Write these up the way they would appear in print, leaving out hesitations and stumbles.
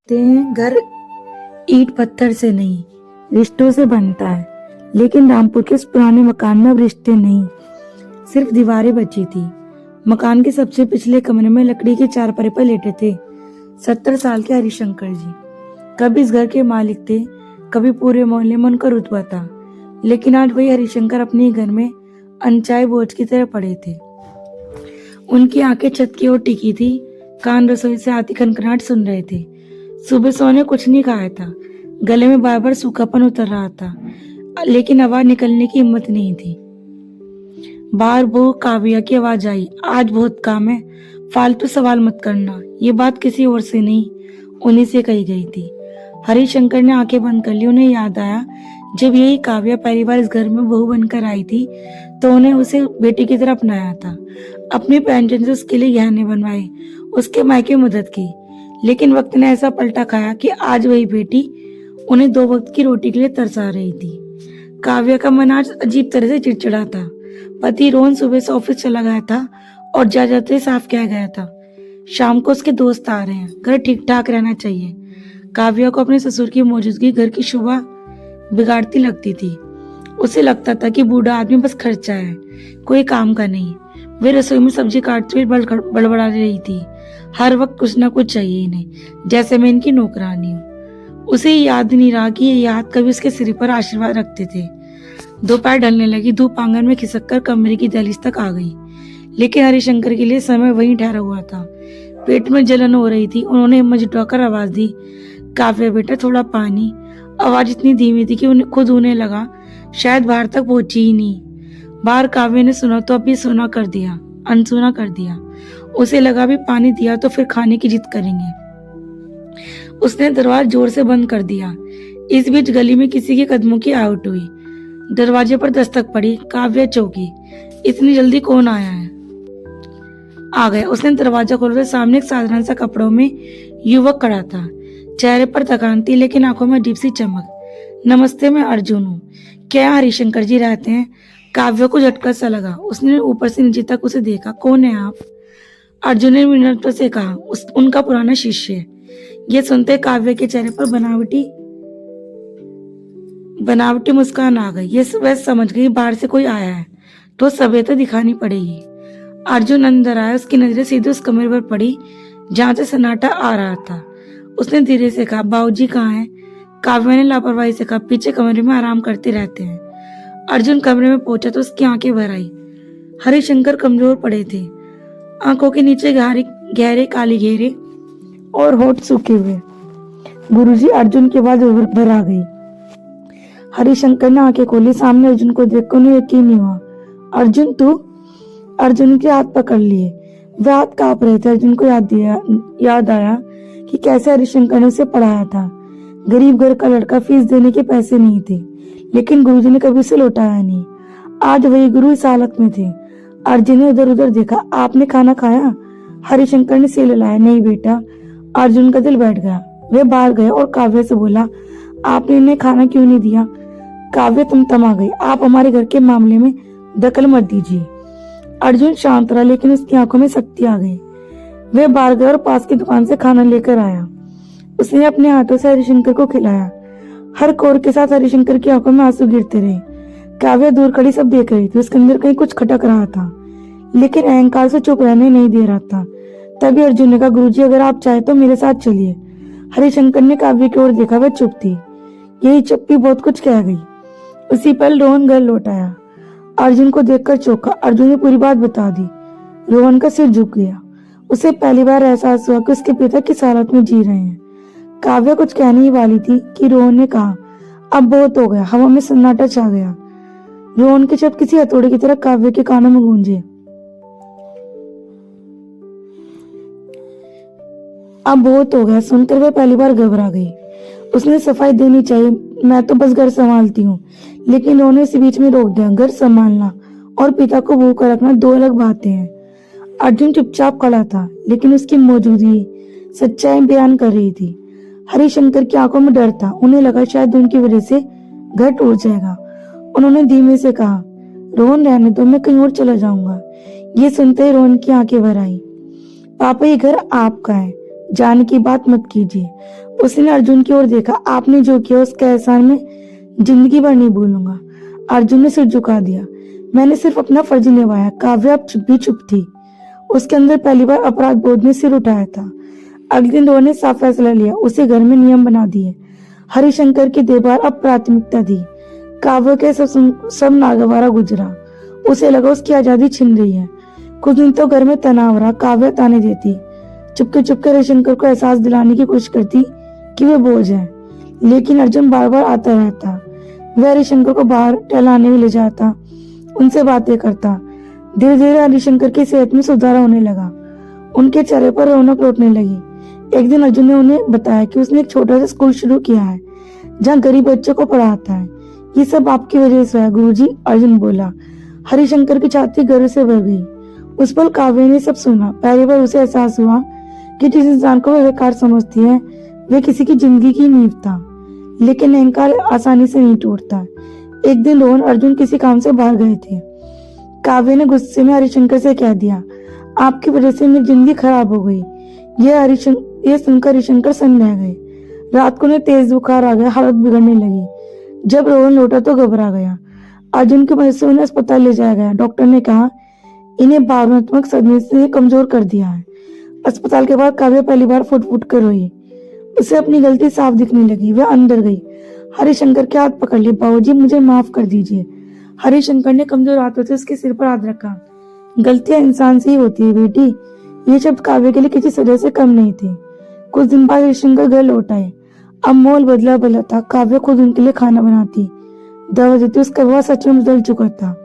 कहते हैं घर ईंट पत्थर से नहीं रिश्तों से बनता है। लेकिन रामपुर के उस पुराने मकान में अब रिश्ते नहीं, सिर्फ दीवारें बची थी। मकान के सबसे पिछले कमरे में लकड़ी के चारपाई पर लेटे थे 70 साल के हरिशंकर जी। कभी इस घर के मालिक थे, कभी पूरे मोहल्ले में उनका रुतबा था। लेकिन आज वही हरिशंकर अपने ही घर में अनचाहे बोझ की तरह पड़े थे। उनकी आंखें छत की ओर टिकी थी, कान रसोई से आती खनखनाहट सुन रहे थे। सुबह सोने कुछ नहीं खाया था, गले में बार बार सूखापन उतर रहा था, लेकिन आवाज निकलने की हिम्मत नहीं थी। बाहर बहू काव्या की आवाज आई, आज बहुत काम है, फालतू सवाल मत करना। ये बात किसी और से नहीं, उन्हीं से कही गई थी। हरिशंकर ने आंखें बंद कर ली। उन्हें याद आया जब यही काव्या पहली बार इस घर में बहू बनकर आई थी तो उन्हें उसे बेटी की तरह अपनाया था। अपनी पेंशन से उसके लिए गहने बनवाए, उसके मायके मदद की। लेकिन वक्त ने ऐसा पलटा खाया कि आज वही बेटी उन्हें 2 वक्त की रोटी के लिए तरसा रही थी। काव्या का मन आज अजीब तरह से चिड़चिड़ा था। पति रोहन सुबह से ऑफिस चला गया था और जा जाते साफ कह गया था, शाम को उसके दोस्त आ रहे हैं, घर ठीक ठाक रहना चाहिए। काव्या को अपने ससुर की मौजूदगी घर की शोभा बिगाड़ती लगती थी। उसे लगता था कि बूढ़ा आदमी बस खर्चा है, कोई काम का नहीं। वे रसोई में सब्जी काटते हुए बड़बड़ा रही थी, हर वक्त कुछ ना कुछ चाहिए इन्हें, जैसे मैं इनकी नौकरानी हूँ। उसे याद नहीं रहा कि ये हाथ कभी उसके सिर पर आशीर्वाद रखते थे। दोपहर ढलने लगी, धूप आंगन में खिसक कर कमरे की दहलीज तक आ गई। लेकिन हरिशंकर के लिए समय वहीं ठहरा हुआ था। पेट में जलन हो रही थी। उन्होंने हिम्मत जुटाकर आवाज दी, काव्या बेटा थोड़ा पानी। आवाज इतनी धीमी थी कि उन्हें लगा शायद बाहर तक पहुंची ही नहीं। बाहर काव्या ने सुना तो अभी सुना कर दिया, अनसुना कर दिया। उसे लगा भी पानी दिया तो फिर खाने की जिद करेंगे। उसने दरवाजा जोर से बंद कर दिया। इस बीच गली में किसी के कदमों की आहट हुई। दरवाजे पर दस्तक पड़ी। काव्या चौंकी, इतनी जल्दी कौन आया है? आ गया। उसने दरवाजा खोला तो सामने एक साधारण सा कपड़ों में युवक खड़ा था। चेहरे पर थकान थी, लेकिन आंखों में अजीब सी चमक। नमस्ते, मैं अर्जुन हूँ। क्या हरिशंकर जी रहते हैं? काव्या को झटका सा लगा। उसने ऊपर से नीचे तक उसे देखा। कौन है आप? अर्जुन ने विनम्रता से कहा, उनका पुराना शिष्य है। ये सुनते काव्या के चेहरे पर बनावटी मुस्कान आ गई। ये वह समझ गई बाहर से कोई आया है तो सभ्यता दिखानी पड़ेगी। अर्जुन अंदर आया। उसकी नजरें सीधे उस कमरे पर पड़ी जहां से सन्नाटा आ रहा था। उसने धीरे से कहा, बाबूजी कहाँ हैं? काव्या ने लापरवाही से कहा, पीछे कमरे में आराम करते रहते हैं। अर्जुन कमरे में पहुंचा तो उसकी आंखें भर आई। हरिशंकर कमजोर पड़े थे, आंखों के नीचे गहरे काली घेरे और होठ सूखे हुए। गुरुजी, अर्जुन की आवाज भर आ गई। हरिशंकर ने आंखें खोली। सामने अर्जुन को देखकर उन्हें यकीन नहीं हुआ। अर्जुन तू? अर्जुन के हाथ पकड़ लिए। वे हाथ कांप रहे थे। अर्जुन को याद आया कि कैसे हरिशंकर ने उसे पढ़ाया था। गरीब घर का लड़का, फीस देने के पैसे नहीं थे, लेकिन गुरुजी ने कभी उसे लौटाया नहीं। आज वही गुरु इस हालत में थे। अर्जुन ने इधर उधर देखा। आपने खाना खाया? हरिशंकर ने सिर हिलाया। नहीं बेटा। अर्जुन का दिल बैठ गया। वे बाहर गए और काव्या से बोला, आपने इन्हें खाना क्यों नहीं दिया? काव्या तुम तमा गई। आप हमारे घर के मामले में दखल मत दीजिए। अर्जुन शांत रहा, लेकिन उसकी आंखों में शक्ति आ गई। वे बाहर गए और पास की दुकान से खाना लेकर आया। उसने अपने हाथों से हरिशंकर को खिलाया। हर कौर के साथ हरिशंकर की आंखों में आंसू गिरते रहे। काव्या दूर खड़ी सब देख रही थी। उसके अंदर कहीं कुछ खटक रहा था, लेकिन अहंकार से चुप रहने नहीं दे रहा था। तभी अर्जुन ने कहा, गुरुजी अगर आप चाहे तो मेरे साथ चलिए। हरिशंकर ने काव्या की ओर देखा। वह चुप थी। यही चुप्पी बहुत कुछ कह गई। उसी पल रोहन घर लौट आया। अर्जुन को देखकर चौंका। अर्जुन ने पूरी बात बता दी। रोहन का सिर झुक गया। उसे पहली बार एहसास हुआ कि उसके पिता किस हालत में जी रहे हैं। काव्या कुछ कहने ही वाली थी कि रोहन ने कहा, अब बहुत हो गया। हवा में सन्नाटा छा गया। रोहन के शब्द किसी हथौड़े की तरह काव्या के कानों में गूंजे। अब बहुत हो गया सुनकर वह पहली बार घबरा गई। उसने सफाई देनी चाहिए, मैं तो बस घर संभालती हूँ। लेकिन रोहन ने इसी बीच में रोक दिया। घर संभालना और पिता को भूखा रखना 2 अलग बातें हैं। अर्जुन चुपचाप खड़ा था, लेकिन उसकी मौजूदगी सच्चाई बयान कर रही थी। हरिशंकर की आंखों में डर था। उन्हें लगा शायद उनकी वजह से घर टूट जाएगा। उन्होंने धीमे से कहा, रोहन रहने दो, मैं कहीं और चला जाऊंगा। ये सुनते ही रोहन की आंखें भर आई। पापा, ये घर आपका है, जाने की बात मत कीजिए। उसने अर्जुन की ओर देखा। आपने जो किया उसका एहसान मैं जिंदगी भर नहीं भूलूंगा। अर्जुन ने सिर झुका दिया। मैंने सिर्फ अपना फर्ज निभाया। काव्या अब चुप भी चुप थी। उसके अंदर पहली बार अपराध बोध ने सिर उठाया था। अगले दिन रोहन ने साफ फैसला लिया। उसे घर में नियम बना दिए। हरिशंकर की देखभाल अब प्राथमिकता थी। काव्य के सब नागवारा गुजरा। उसे लगा उसकी आजादी छिन रही है। कुछ दिन तो घर में तनाव रहा। काव्य ताने देती, चुपके चुपके हरिशंकर को एहसास दिलाने की कोशिश करती कि वे बोझ है, लेकिन अर्जुन बार बार आता रहता। वह हरिशंकर को बाहर टहलाने में ले जाता, उनसे बातें करता। धीरे धीरे हरिशंकर की सेहत में सुधार होने लगा। उनके चेहरे पर रौनक लौटने लगी। एक दिन अर्जुन ने उन्हें बताया कि उसने एक छोटा सा स्कूल शुरू किया है जहाँ गरीब बच्चों को पढ़ाता है। ये सब आपकी वजह से है गुरुजी, अर्जुन बोला। हरिशंकर की छाती गर्व से भर गई। उस पल काव्य ने सब सुना। पहली बार उसे एहसास हुआ कि जिस इंसान को वह बेकार समझती है वे किसी की जिंदगी की नींव था। लेकिन अहंकार आसानी से नहीं टूटता। एक दिन रोहन अर्जुन किसी काम से बाहर गए थे। काव्य ने गुस्से में हरिशंकर से कह दिया, आपकी वजह से मेरी जिंदगी खराब हो गई। यह सुनकर हरिशंकर सन्न रह गए। रात को उन्हें तेज बुखार आ गया, हालत बिगड़ने लगी। जब रोहन लौटा तो घबरा गया। अर्जुन की मदद से उन्हें अस्पताल ले जाया गया। डॉक्टर ने कहा, इन्हें भावनात्मक सदमे से कमजोर कर दिया है। अस्पताल के बाद काव्य पहली बार फुट फुट कर रोई। उसे अपनी गलती साफ दिखने लगी। वह अंदर गई, हरिशंकर के हाथ पकड़ लिए। बाबूजी मुझे माफ कर दीजिए। हरिशंकर ने कमजोर हाथों से उसके सिर पर हाथ रखा। गलतियां इंसान से ही होती है बेटी। ये शब्द काव्य के लिए किसी सजा से कम नहीं थे। कुछ दिन बाद हरिशंकर घर लौट आए। अब माहौल बदला बदला था। काव्य खुद उनके लिए खाना बनाती, दवा देती। उसका विवाह सच में बदल चुका था।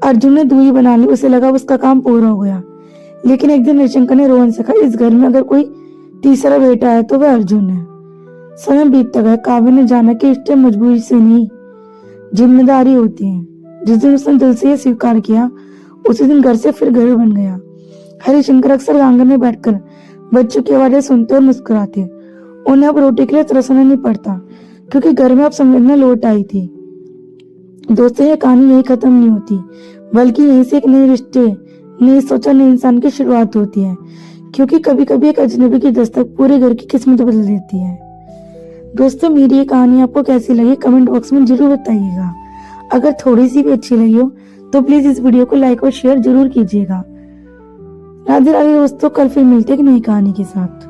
अर्जुन ने दूरी बना ली। उसे लगा उसका काम पूरा हो गया। लेकिन एक दिन हरिशंकर ने रोहन से कहा, इस घर में अगर कोई तीसरा बेटा है तो वह अर्जुन है। समय बीतता गया। काव्य ने जाना कि रिश्ते मजबूरी से नहीं, जिम्मेदारी होती है। जिस दिन उसने दिल से यह स्वीकार किया उसी दिन घर से फिर घर बन गया। हरिशंकर अक्सर आंगन में बैठकर बच्चों की आवाजें सुनते और मुस्कुराते। उन्हें अब रोटी के लिए तरसना नहीं पड़ता, क्योंकि घर में अब संवेदना लौट आई थी। दोस्तों, ये कहानी यही खत्म नहीं होती, बल्कि यहीं से एक नए रिश्ते, नई सोच, नए इंसान की शुरुआत होती है। क्योंकि कभी कभी एक अजनबी की दस्तक पूरे घर की किस्मत बदल देती है। दोस्तों, मेरी ये कहानी आपको कैसी लगी कमेंट बॉक्स में जरूर बताइएगा। अगर थोड़ी सी भी अच्छी लगी हो तो प्लीज इस वीडियो को लाइक और शेयर जरूर कीजिएगा। राधे राधे दोस्तों, कल फिर मिलते हैं एक नई कहानी के साथ।